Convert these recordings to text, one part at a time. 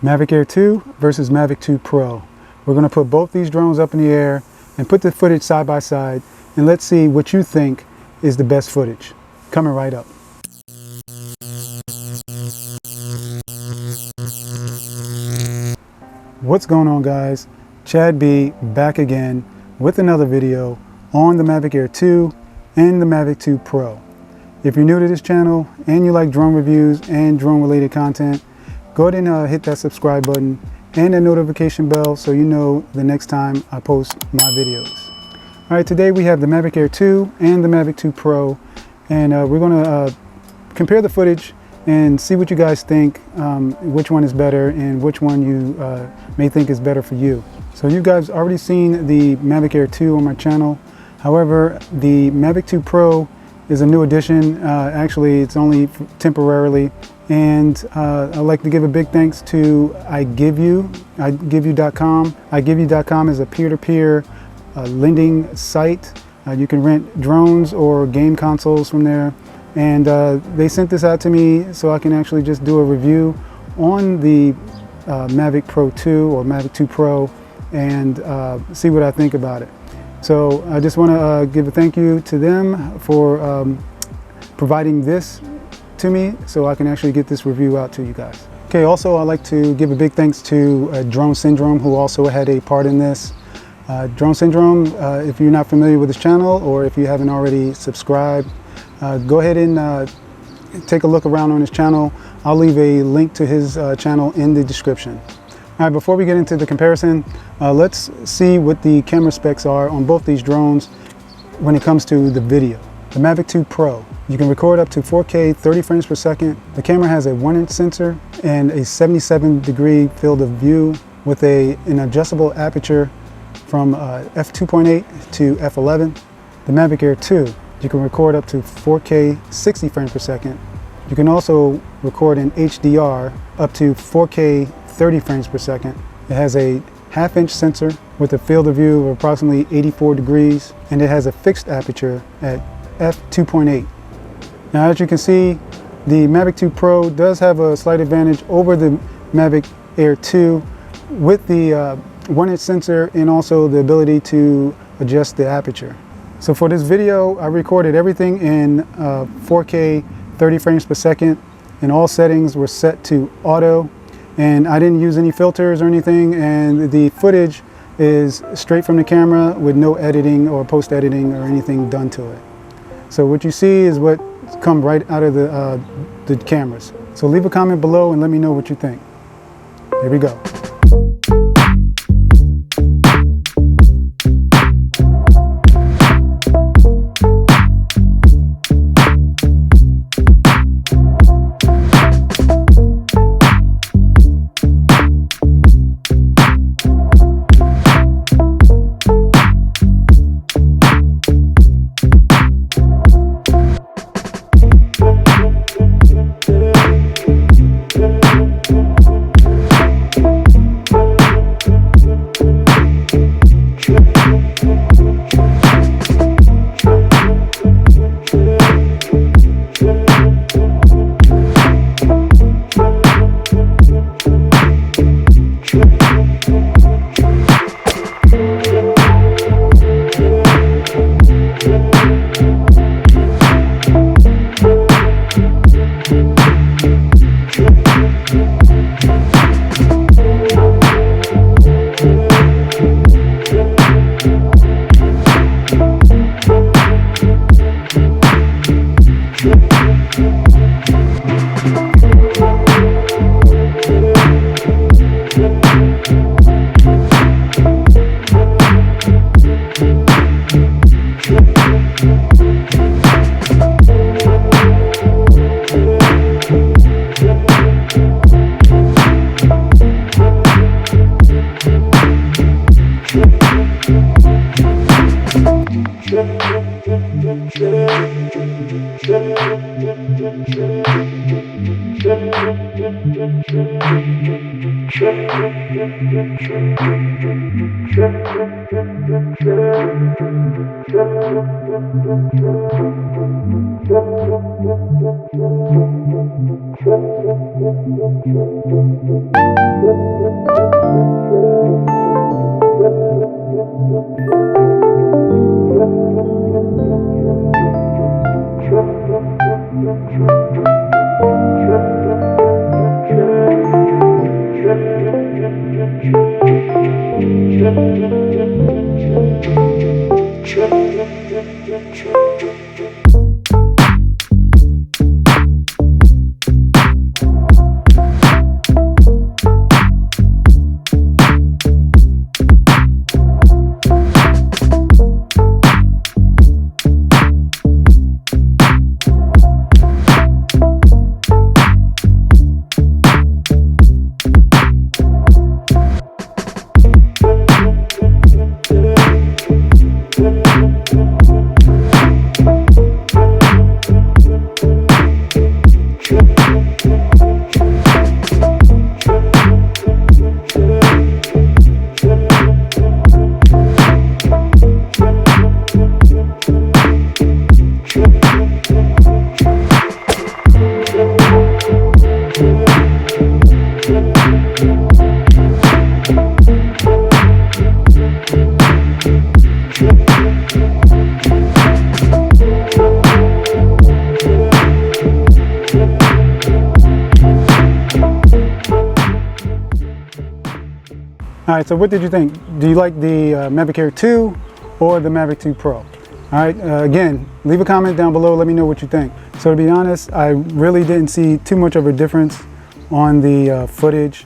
Mavic Air 2 versus Mavic 2 Pro. We're going to put both these drones up in the air and put the footage side by side, and let's see what you think is the best footage. Coming right up. What's going on, guys? Chad B back again with another video on the Mavic Air 2 and the Mavic 2 Pro. If you're new to this channel and you like drone reviews and drone related content, go ahead and hit that subscribe button and that notification bell so you know the next time I post my videos. All right, today we have the Mavic Air 2 and the Mavic 2 Pro, and we're going to compare the footage and see what you guys think, which one is better and which one you may think is better for you. So you guys already seen the Mavic Air 2 on my channel. However, the Mavic 2 Pro is a new addition. Actually, it's only temporarily. And I'd like to give a big thanks to iGiveU.com. iGiveU.com is a peer-to-peer lending site. You can rent drones or game consoles from there. And they sent this out to me so I can actually just do a review on the Mavic Pro 2 or Mavic 2 Pro and see what I think about it. So I just want to give a thank you to them for providing this to me so I can actually get this review out to you guys. Okay, also I'd like to give a big thanks to Drone Syndrome, who also had a part in this. Drone Syndrome, if you're not familiar with this channel or if you haven't already subscribed, go ahead and take a look around on his channel. I'll leave a link to his channel in the description. All right, before we get into the comparison, let's see what the camera specs are on both these drones when it comes to the video. The Mavic 2 Pro, you can record up to 4K 30 frames per second. The camera has a 1-inch sensor and a 77-degree field of view with an adjustable aperture from f2.8 to f11. The Mavic Air 2, you can record up to 4K 60 frames per second. You can also record in HDR up to 4K 30 frames per second. It has a 1/2-inch sensor with a field of view of approximately 84 degrees, and it has a fixed aperture at f2.8. Now, as you can see, the Mavic 2 Pro does have a slight advantage over the Mavic Air 2 with the 1-inch sensor and also the ability to adjust the aperture. So for this video, I recorded everything in 4K 30 frames per second, and all settings were set to auto, and I didn't use any filters or anything, and the footage is straight from the camera with no editing or post-editing or anything done to it. So what you see is what comes right out of the cameras. So leave a comment below and let me know what you think. Here we go. All right, so what did you think? Do you like the Mavic Air 2 or the Mavic 2 Pro? All right, again, leave a comment down below. Let me know what you think. So to be honest, I really didn't see too much of a difference on the footage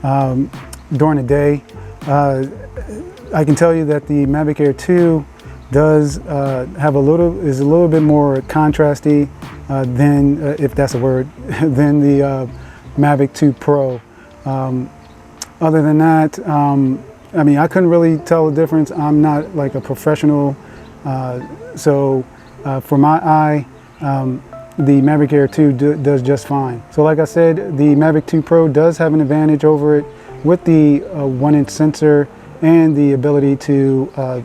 during the day. I can tell you that the Mavic Air 2 does have is a little bit more contrasty than, if that's a word, than the Mavic 2 Pro. Other than that, I mean, I couldn't really tell the difference. I'm not like a professional, so for my eye, the Mavic Air 2 does just fine. So like I said, the Mavic 2 Pro does have an advantage over it with the 1-inch sensor and the ability to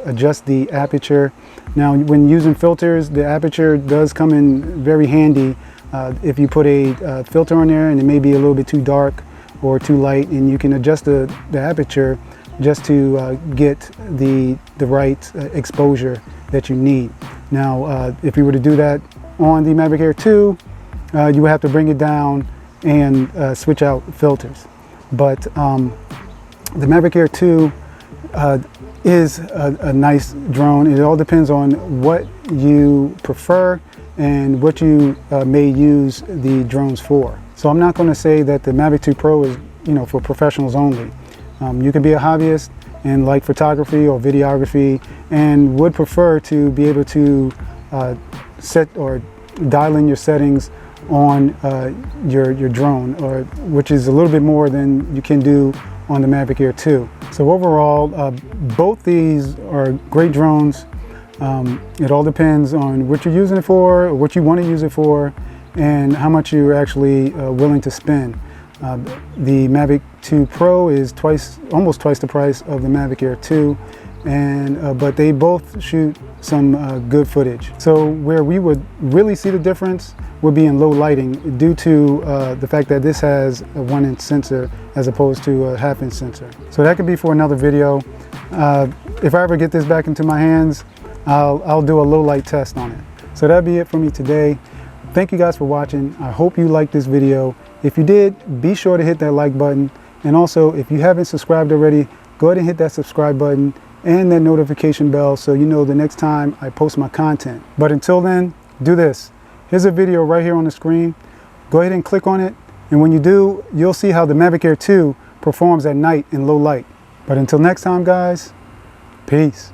adjust the aperture. Now, when using filters, the aperture does come in very handy if you put a filter on there and it may be a little bit too dark or too light, and you can adjust the aperture just to get the right exposure that you need. Now, if you were to do that on the Mavic Air 2, you would have to bring it down and switch out filters. But the Mavic Air 2 is a nice drone. It all depends on what you prefer and what you may use the drones for. So I'm not going to say that the Mavic 2 Pro is, for professionals only. You can be a hobbyist and like photography or videography and would prefer to be able to set or dial in your settings on your drone, which is a little bit more than you can do on the Mavic Air 2. So overall, both these are great drones. It all depends on what you're using it for, or what you want to use it for, and how much you're actually willing to spend. The Mavic 2 Pro is almost twice the price of the Mavic Air 2, but they both shoot some good footage. So where we would really see the difference would be in low lighting, due to the fact that this has a 1-inch sensor as opposed to a 1/2-inch sensor. So that could be for another video. If I ever get this back into my hands, I'll do a low light test on it. So that'd be it for me today. Thank you guys for watching. I hope you liked this video. If you did, be sure to hit that like button. And also, if you haven't subscribed already, go ahead and hit that subscribe button and that notification bell so you know the next time I post my content. But until then, do this. Here's a video right here on the screen. Go ahead and click on it. And when you do, you'll see how the Mavic Air 2 performs at night in low light. But until next time, guys, peace.